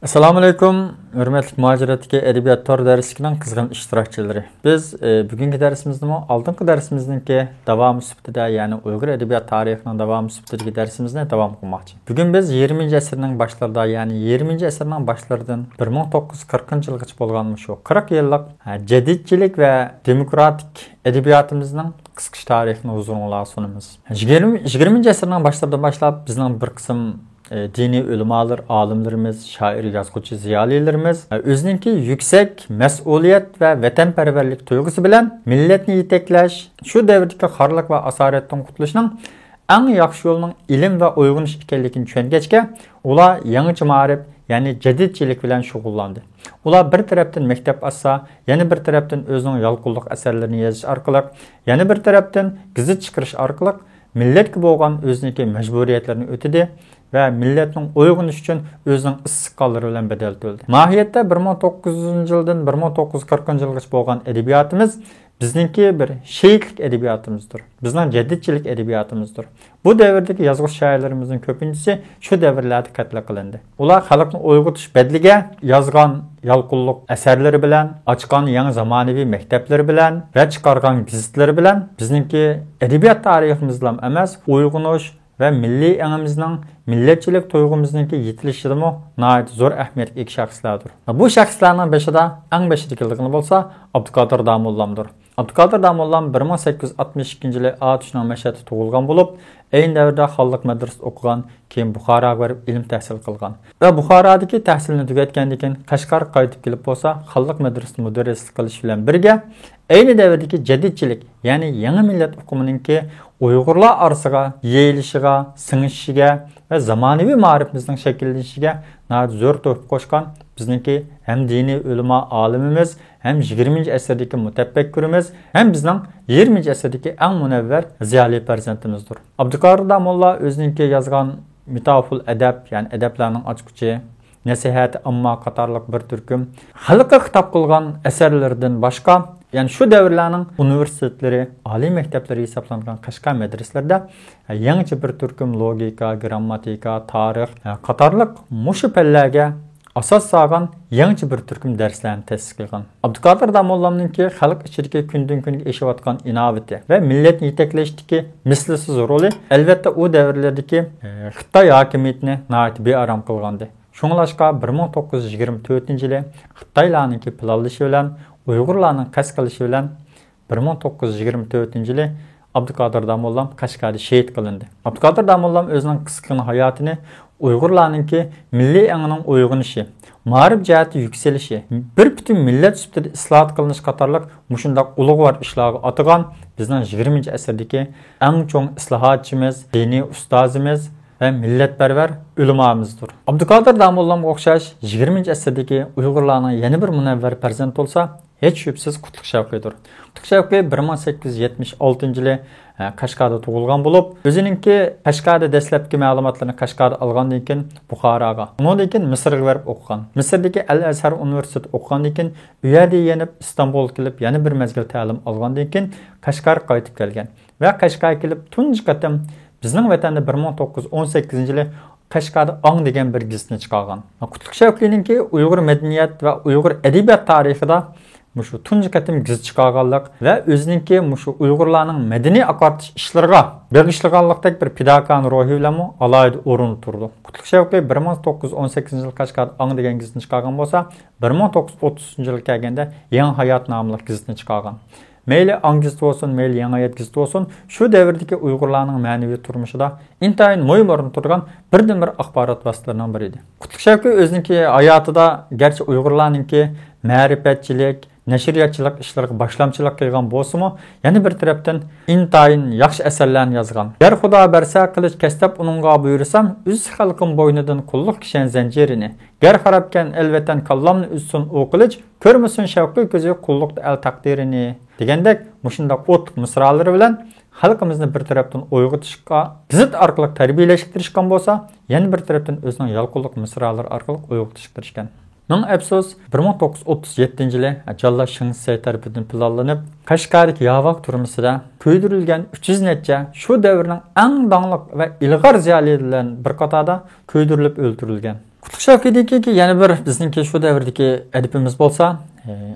Assalomu alaykum, hurmatli muhojiratga edebiyot tor darsining qizg'in ishtirokchilari. Biz bugungi darsimizning oldingi darsimizninki davomi sifatida, ya'ni Uyg'ur edebiyot tarixining davomi sifatidagi darsimizni davom qilmoqchi. Bugun biz 20-asrning boshlarida, ya'ni 20-asrning boshlaridan 1940-yilgacha bo'lgan shu 40 yillik jadidchilik va demokratik edebiyotimizning qisqacha tarixini huzuringizga sunamiz. 20-asrning boshlaridan boshlab bizning bir qism dini ulamolar, olimlarimiz, shoir, yozuvchi, ziyolilarimiz o'zininki yuksak mas'uliyat va vatanparvarlik tuyg'usi bilan millatni yetaklash, shu davrdagi xorlik va asoratdan qutulishning eng yaxshi yo'lining ilm va uyg'unish ekanligini tushungachga, ular yangi ma'rif, ya'ni jadidchilik bilan shug'ullandi. Ular bir tarafdan maktab açsa, yana bir tarafdan o'zining yolqinlik asarlarini yozish orqali, yana bir tarafdan gazet chiqarish orqali millatga bo'lgan o'ziniki majburiyatlarni o'tadi ve milletning uyg'unish uchun o'zining issiq qonlari bilan bedel to'ldi. Mohiyatda 1900-yildan 1940-yilgacha bo'lgan edebiyotimiz bizningki bir sheyitlik edebiyotimizdir. Bizning jadidchilik edebiyotimizdir. Bu davrdagi yozuvchi shoirlarimizning ko'pinchisi shu davrlarda qatl qilindi. Ular xalqni uyg'otish badliga yozgan yolqinlik asarlari bilan, ochgan yangi zamonaviy maktablar bilan va chiqargan gazetlar bilan bizningki edebiyot tariximizdan emas, uyg'unish ve milli anımızın, milletçilik tuyg'umuzningki yetilishidimi nihoyat zo'r ahamiyatga ega shaxslardir. Bu shaxslarning beshida eng beshidagiligi bo'lsa, Abduqodir Domollamdir. Abduqodir Domollam 1862-yili Atushning mashhati tug'ilgan bo'lib, ayni davrda xalq madrasasida o'qigan, keyin Buxoroga borib ilm tahsil qilgan. Va Buxorodagi tahsilni tugatgandan keyin Qashqarga qaytib kelib bo'lsa, xalq madrasasida mudarrislik qilish bilan birga ayni davrdagi jadidchilik, ya'ni yangi millat uqumininki Uyg'urlar orasiga yeyilishiga, sing'ishiga ve zamonaviy ma'rifimizning shakllanishiga nihoyat zo'r to'hfa qo'shgan bizningki hem diniy ulamo olimimiz, hem 20-asrdagi mutafakkirimiz, hem bizning 20-asrdagi eng munavvar ziyoli farzandimizdir. Abduqodir Damolla o'zininki yozgan Mitaful adab, ya'ni adablarning ochquchi, nasihat amma qatorliq bir turkum xalqqa xitob qilgan asarlardan boshqa, yani şu davrlarning universitetleri, oliy maktablari hisoblangan Qashqar madrasalarida yangi bir turkum logika, grammatika, tarix qatorliq mushu pallarga asos solgan yangi bir turkum darslarni ta'sis qilgan. Abduqodir Domollamninki xalq ichidagi kundan kunga eshayotgan inovati va millatni yetaklashdagi mislsiz roli albatta u davrlardagi Xitoy hokimiyatini nihoyat bearam qilgandi. Shunglashqa 1924-yili Xitoylarninki planlashi bilan Uyg'urlarning qasd qilishi bilan 1924-yili Abduqodir Domollam Qashqarda shehid qilindi. Abduqodir Domollam o'zining qisqa hayotini Uyg'urlarninki milliy angining uyg'onishi, ma'rif jihati yuksalishi, bir butun millat sifatida islohot qilinish qatorliq mushundaq ulug'vor ishlarga atagan bizning 20-asrdagi eng cho'ng islohotchimiz, diniy ustozimiz ve milletperver ulemamızdır. Abduqodir Domollamga o'xshash 20-asrdagi Uyg'urlarning yana bir munavvar farzand bo'lsa, hech shubsiz Qutlug' Shavqidir. Qutlug' Shavqi 1876-yili Qashqarda tug'ilgan bo'lib, o'zininki Qashqarda dastlabki ma'lumotlarni Qashqarda olgandan keyin Buxoroga, undan keyin Misrga borib o'qigan. Misrdagi Al-Azhar universiteti o'qigandan keyin u yerda yana Istanbulga kelib, yana bir mazgil ta'lim olgandan keyin Qashqarga qaytib kelgan va Qashqarga kelib tunji qatam bizning vatanda 1918-yili Qashqarda Ong degan bir gazetni chiqargan. Qutlug' Shavqininki Uyg'ur madaniyat va Uyg'ur edebiyot tarixida mushu tunji qatim gazet chiqarganlik va o'zininki mushu Uyg'urlarning madaniy aqotish ishlariga bag'ishlaganlikdek bir pidokon ruhi bilan alohida o'rin turdi. Qutlug' Shavqi 1918-yil Qashqarda Ong degan gazetni chiqargan bo'lsa, 1930-yil kelganda Yangi hayot nomli gazetni chiqargan. Meyli Angizit olsun, meyli Yangi hayot gazeti olsun, şu devrdeki Uyg'urlarning ma'naviy turmushida intayin muhim o'rin turgan birdan bir axborot vositalaridan biri edi. Qutlug' Shavqi o'zininki hayotida garchi Uyg'urlarninki ma'rifatchilik, nashriyatchilik ishlariga boshlamchilik qilgan bo'lsa-mu, yana bir tarafdan intayin yaxshi asarlarni yozgan. Gar Xudo bersa qilich kastab uningga buyursam, o'z xalqim bo'ynidan qulluq kishan zanjirini, gar xarabkan elvatan kallamni uzsun o qilich, ko'rmasin Shavqi ko'zi qulluqda el taqdirini degandek mushundaq o'tliq misralari bilan xalqimizni bir tarafdan uyg'otishga, gazet orqali tarbiyalashtirishgan bo'lsa, yana bir tarafdan o'zining yolqinlik misralari orqali uyg'otishtirishgan. Ming afsus 1937-yili Jalla Shingsay tarafidan planlanib, Qashqardagi Yavoq turmusida kuydirilgan 300 necha shu davrning eng donglik va ilg'or ziyolilardan bir qatorda kuydirilib o'ldirilgan. Qutlug' Shavkatniki yana bir bizningki shu davrdagi adibimiz bo'lsa,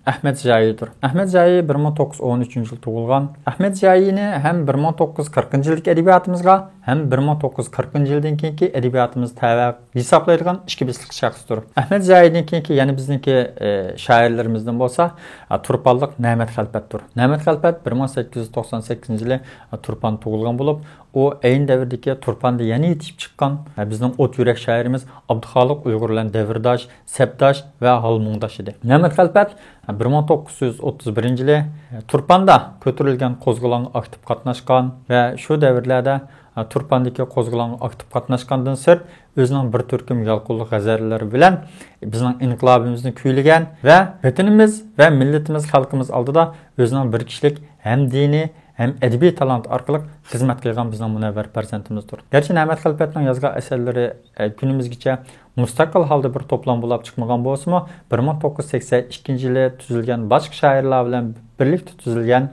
Ahmed Ziyoidir. Ahmed Ziyoiy 1913 yil tug'ilgan. Ahmed Ziyoiyni ham 1940-yillik adabiyotimizga, ham 1940-yildan keyingi adabiyotimiz tava hisoblaydigan ikki bislik shaxsdir. Ahmed Ziyoiydan keyingi yana bizningki shoirlarimizdan bo'lsa, Turpanliq Ne'mat Xalpatdir. Ne'mat Xalpat 1898-yili Turpan tug'ilgan bo'lib, o ayni davrdagi Turpanda yana yetib chiqqan bizning o't yurak shoirimiz Abduxoliq Uyg'urlar davrdosh, sabdosh va halmungdosh edi. Ne'mat Xalpat 1931-yili Turpanda ko'tarilgan qo'zg'olonga aktiv qatnashgan va shu davrlarda Turpandagi qo'zg'olonga aktiv qatnashgandan sirt o'zining bir turkum yolqinli g'azallari bilan bizning inqilobimizni kuylagan va vatanimiz va millatimiz xalqimiz oldida o'zining bir kishilik ham diniy hem edebi talant orqali xizmat qilgan bizning munavvar farzandimizdir. Gerçi Ne'mat Xalpatning yozgan asarlari kunimizgacha mustaqil holda bir to'plam bo'lib chiqmagan bo'lsa-mu, 1982-yili tuzilgan boshqa shoirlar bilan birlikda tuzilgan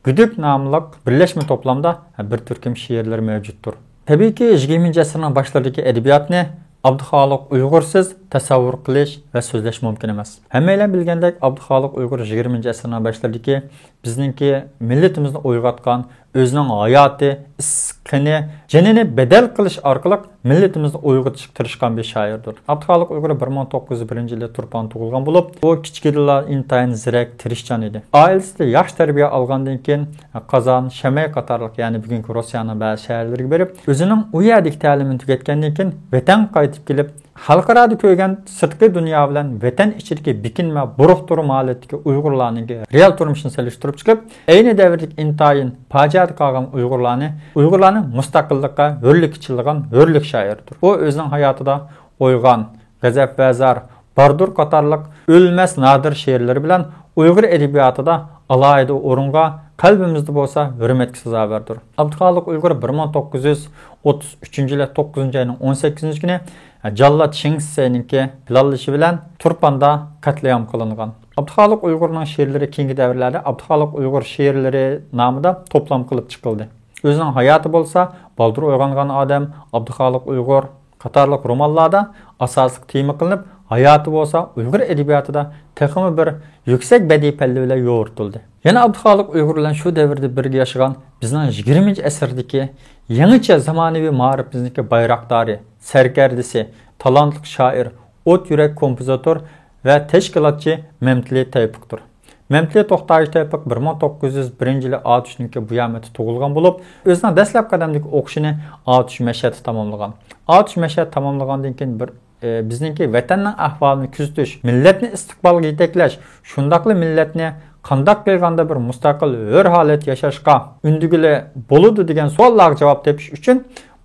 Güdük nomli birlashma to'plamda bir turkum she'rlar mavjuddir. Tabiiyki 20-asrning boshlaridagi adabiyotni Abduxoliq Uyg'ursiz tasavvur qilish va so'zlash mumkin emas. Hammalar bilgandek, Abduxoliq Uyg'ur 20-asrning boshlaridagi bizningki millatimizni uyg'otgan, o'zining hayoti, isqini, jinini bedel qilish orqali millatimizni uyg'otishga tirishgan bir shoirdir. Abduxoliq Uyg'ur 1901-yilda Turpan tug'ilgan bo'lib, u kichkinalar intayin zirak, tirishchan edi. Oilasida yaxshi tarbiya olgandan keyin Qozon, Shamay qatorliq, ya'ni bugungi Rossiyaning ba'zi shaharlariga berib, o'zining u yerdagi ta'limini tugatgandan keyin vatan qaytib kelib, xalqaro ko'rgan sirtqi dunyo bilan vatan ichidagi bikinma buruqtur holatdagi Uyg'urlarning real turmushini solishtirib chiqib, ayni davrdagi intayin fojiada qolgan Uyg'urlarning mustaqillikqa hurlik ichilgan hurlik shoirdir. U o'zining hayotida O'yg'on, G'azab va Zar, Bardur qatorliq o'lmas nodir she'rlari bilan Uyg'ur adabiyotida alohida o'ringa qalbimizda bo'lsa hurmatga sazovardir. Abduxoliq Uyg'ur 1933-yili 9-oyning 18-kuni Jallod Shingsayninki planlashi bilan Turpanda qatliam qilingan. Abduxoliq Uyg'urning she'rlari keyingi davrlarda Abduxoliq Uyg'ur she'rlari nomida to'plam qilib chiqildi. O'zining hayoti bo'lsa, Baldur uyg'ongan odam, Abduxoliq Uyg'ur qatorliq romanlarda asosiy tema qilinib, hayoti bo'lsa Uyg'ur adabiyotida texmi bir yuksak badiiy palla bilan yo'ritildi. Yana Abduxoliq Uyg'ur bilan shu davrda birga yashagan bizning 20-asrdagi yangicha zamonaviy ma'rifimizniki bayroqdori, sarkardisi, talantli shoir, o't yurak kompozitor va tashkilotchi Mamtli Taypiqdir. Mamtli To'xtayev Taypiq 1901-yili Atushninki Buyamati tug'ilgan bo'lib, o'zining dastlab qadamdagi o'qishini Atush Mashhadda tamomlagan. Atush Mashhad tamomlagandan keyin bizningki vatanning ahvolini kuzatish, millatni istiqbolga yetaklash, shundaqli millatni qandoq qilganda bir mustaqil hur holat yashashga undigili bo'ladi degan savollarga javob tepish uchun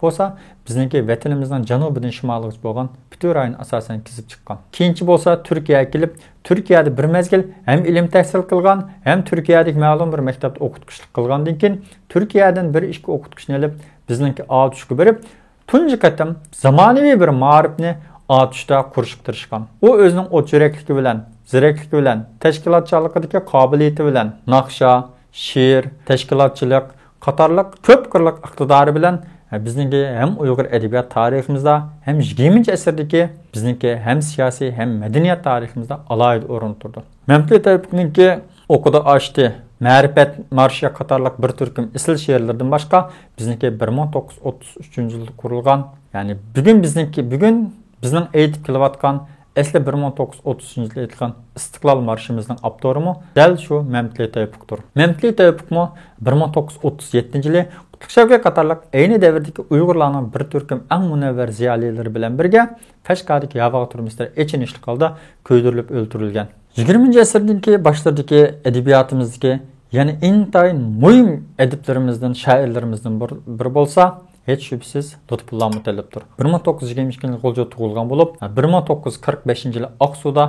bo'lsa, bizningki vatanimizning janubidan shimoliga bo'lgan Piturayni asosan kezib chiqqan. Keyinchi bo'lsa Turkiyaga kelib, Turkiyada bir mezgil ham ilm tahsil qilgan, ham Turkiyadagi ma'lum bir maktabda o'qituvchilik qilgandan keyin Turkiyadan bir ishga o'qituvchini olib, bizningki Atushga berib, tunji qatam zamonaviy bir ma'rifni Atushda qurishga tirishgan. U o'zining o't yurakligi bilan, zirakligi bilan, tashkilotchilikdagi qobiliyati bilan naqsha, she'r, tashkilotchilik qatorliq ko'p qirliq iqtidori bilan bizningki ham Uyg'ur adabiyot tariximizda, ham 20-asrdagi bizningki ham siyosiy, ham madaniyat tariximizda alohida o'rin turdi. Mamtli Taypiqninki o'qidi oshdi, ma'rifat marshi qatorliq bir turkum isl she'rlardan boshqa bizningki 1933-yilda qurilgan, ya'ni bugun bizning aytib kelayotgan asli 1930-yilda aytilgan Istiqlol marshimizning avtorimi dal shu Mamtli Taypiqdir. Mamtli Taypiqmi 1937-yili Qutlug' Shavkat qatorliq ayni davrdagi Uyg'urlarning bir turkum eng munavvar ziyolilari bilan birga Qashqardagi yovog' turmuslar echinishli holda ko'ydirilib o'ldirilgan. 20-asrdagi boshlaridagi adabiyotimizdagi yana intayin muhim adiblarimizdan, shoirlarimizdan biri bo'lsa, hech shubhasiz Lutfullo Mutallibdir. 1922-yilda G'ulja tug'ilgan bo'lib, 1945-yili Oqsuvda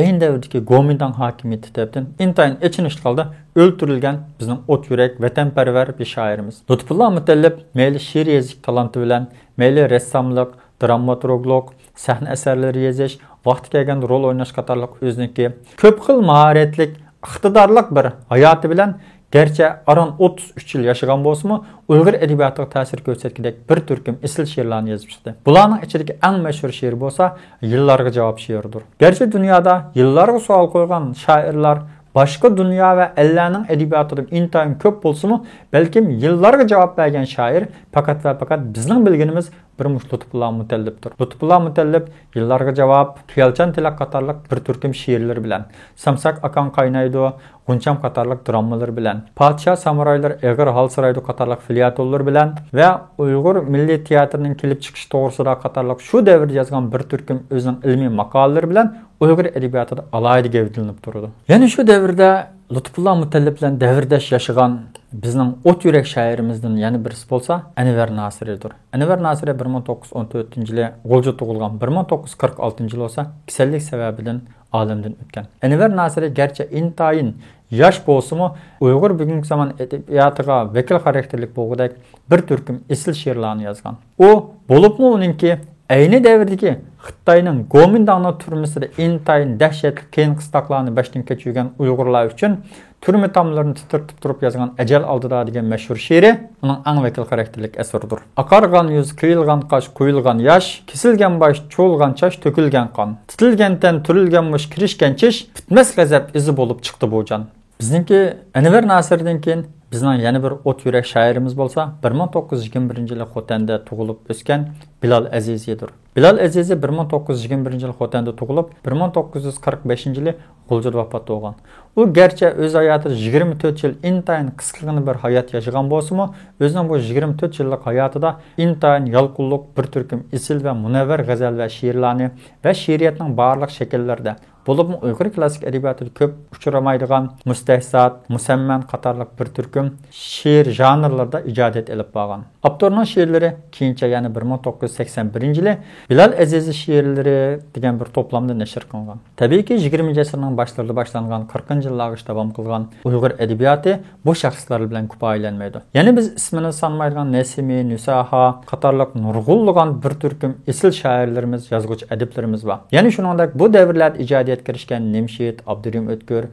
ayni davrdagi Gomindan hokimiyati tarafidan intayin echinishli holda o'ldirilgan bizning o't yurak, vatanparvar bir shoirimiz. Lutfullo Mutallib mayli she'r yozish talanti bilan, mayli rassomlik, dramaturglik, sahna asarlari yozish, vaqti kelganda rol o'ynash qatorliq o'ziniki ko'p xil mahoratlik, iqtidorli bir hayoti bilan Gerçi aran 33 yıl yaşagan bolsa-mı, Uyghur edebiyatyga ta'sir ko'rsatgidek bir türküm isil şiirlarni yazıp çıktı. Bularning ichidagi eng mashhur şiir bolsa, Yıllarga cevap şiiridir. Gerçi dünyada yıllarga sual qo'ygan shoirlar başka dünya ve ellerinin edebiyatında intayin köp bolsa-mı, belki yıllarga cevap bergen şair fakat ve fakat bizning bilginimiz bir Lutfullah Mutallibdir. Lutfullah Mutallib yıllarga cevap, Kıyalchan tilak qatarlıq bir türküm şiirler bilen, Samsak akan qaynaydı, Guncham qatarlıq dramalar bilen, Padişah samuraylar Eğir hal sıraydı qatarlıq filyatollar bilen ve Uyghur Milli Tiyatrının kelip çıkış doğrusida qatarlıq şu devirde yazgan bir türküm özünün ilmi makalaları bilen Uyghur edebiyatıda alaydı gevdilinip durdu. Yani şu devirde Lutfullah Mutallib bilen devirdeş yaşagan bizning ot yürek şairimizden yani birisi bolsa Enver Nasiri'dir. Enver Nasiri 1914-yili G'olja tug'ilgan, 1946-yili olsa kasallik sababidan olamdan o'tgan. Enver Nasiri gerçi intayin yosh bolsa-mı Uyghur bugungi zaman edebiyatıga vekil karakterlik bo'lgudek bir türküm isil şiirlarni yazgan. O bo'libmi uninki ayni davrdagi Xitoyning Gomindang turmusida intayin dahshatli qiyin qistaqlarni boshdan kechirgan Uyg'urlar uchun turma tomlarini titirtib turib yozgan Ajal oldida degan mashhur she'ri uning eng vakil karakterlik asaridir. Aqargan yuz, kıyilgan qash, quyilgan yosh, kesilgan bosh, cho'lgan chash, to'kilgan qon. Titilgan tan, turilgan mush, kirishgan chish, bitmas g'azab izi bo'lib chiqdi bu jon. Bizningki Enver Nasirdan keyin bizning yana bir ot yurak shoirimiz bo'lsa 1921-yili Xotanda tug'ilib o'sgan Bilal Azizidir. Bilal Azizi 1921-yili Xotanda tug'ilib 1945-yili G'oljada vafot bo'lgan. U gerçi o'z hayotida 24 yil intayin qisqagina bir hayot yashagan bo'lsa-mu, o'zining bu 24 yillik hayotida intayin yolqinlik bir turkum isil va munavvar g'azal va she'rlarni va she'riyatning barliq shakllarida bo'lib Uyg'ur klassik edebiyotida ko'p uchramaydigan mustahsat, musamman qatorliq bir turkum she'r janrlarida ijodiyat olib borgan. Avtorning she'rlari keyincha yana 1981-yili Bilal Azizi she'rlari degan bir to'plamda nashr qilingan. Tabiiyki 20-asrning boshlarida boshlangan 40-yillarga davom qilgan Uyg'ur edebiyoti bu shaxslar bilan kifoyalanmaydi. Yana biz ismini sanmaydigan Nasimi, Nusaha qatorliq nurg'unlagan bir turkum isil shoirlarimiz, yozuvchi adiblarimiz bor. Ya'ni shuningdek bu davrlarda ijodiyat kirishgan Nimshid, Abdurim O'tkir,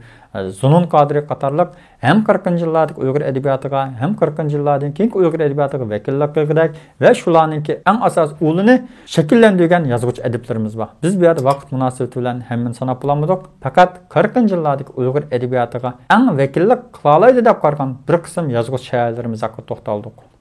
Zunun Qadiri qatorliq hem 40-yillardagi Uyg'ur edebiyotiga, hem 40-yillardan keyingi Uyg'ur edebiyotiga vakillik qilgan va shularningki eng asos ulini shakllantirgan yozuvchi adiblarimiz bor. Biz bu yerda vaqt munosabati bilan hammasini sanab bo'lmadik, faqat 40-yillardagi Uyg'ur edebiyotiga eng vakillik qila oladi deb qargan bir qism yozuvchi shoirlarimiz haqida to'xtaldik.